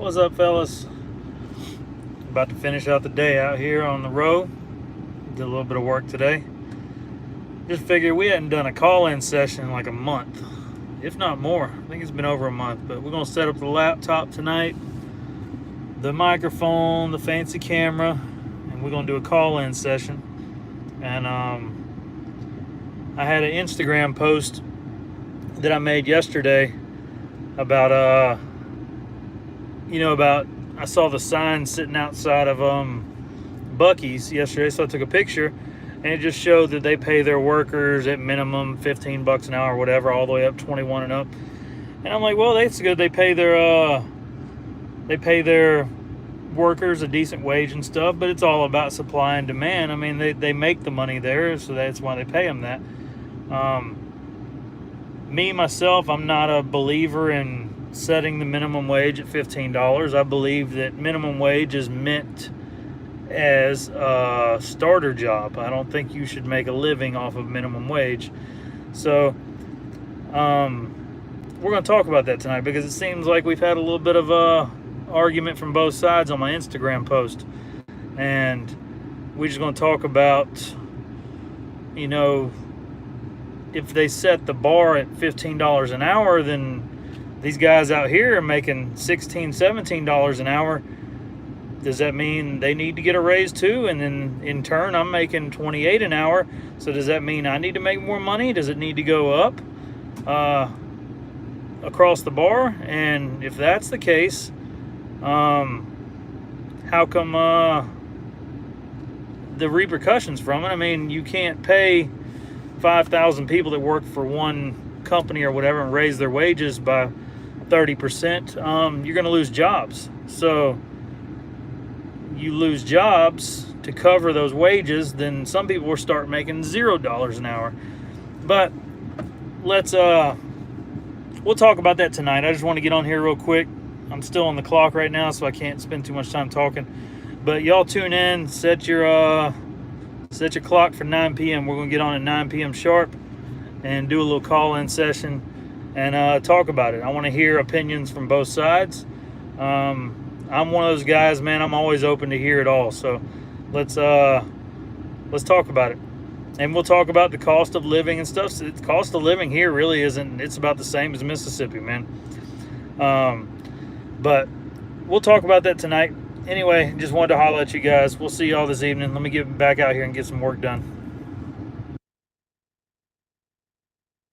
What's up, fellas? About to finish out the day out here on the road. Did a little bit of work today. Just figured we hadn't done a call-in session in like a month, if not more. I think it's been over a month, but we're gonna set up the laptop tonight, the microphone, the fancy camera, and we're gonna do a call-in session. And I had an Instagram post that I made yesterday about I saw the sign sitting outside of Buc-ee's yesterday, so I took a picture, and it just showed that they pay their workers at minimum $15 an hour or whatever, all the way up 21 and up. And I'm like, well, that's good. They pay their workers a decent wage and stuff, but it's all about supply and demand. I mean, they make the money there, so that's why they pay them that. Myself, I'm not a believer in setting the minimum wage at $15. I believe that minimum wage is meant as a starter job. I don't think you should make a living off of minimum wage. So we're going to talk about that tonight, because it seems like we've had a little bit of a argument from both sides on my Instagram post, and we're just going to talk about, if they set the bar at $15 an hour, then these guys out here are making $16, $17 an hour. Does that mean they need to get a raise too? And then in turn, I'm making $28 an hour. So does that mean I need to make more money? Does it need to go up across the bar? And if that's the case, how come the repercussions from it? I mean, you can't pay 5,000 people that work for one company or whatever and raise their wages by 30%. You're going to lose jobs. So you lose jobs to cover those wages, then some people will start making $0 an hour. But we'll talk about that tonight. I just want to get on here real quick. I'm still on the clock right now, so I can't spend too much time talking. But y'all tune in, set your clock for 9 p.m. We're going to get on at 9 p.m. sharp and do a little call-in session and talk about it. I want to hear opinions from both sides. I'm one of those guys, man. I'm always open to hear it all. So let's talk about it, and we'll talk about the cost of living and stuff. So the cost of living here really isn't. It's about the same as Mississippi, man. But we'll talk about that tonight. Anyway, just wanted to holler at you guys. We'll see y'all this evening. Let me get back out here and get some work done.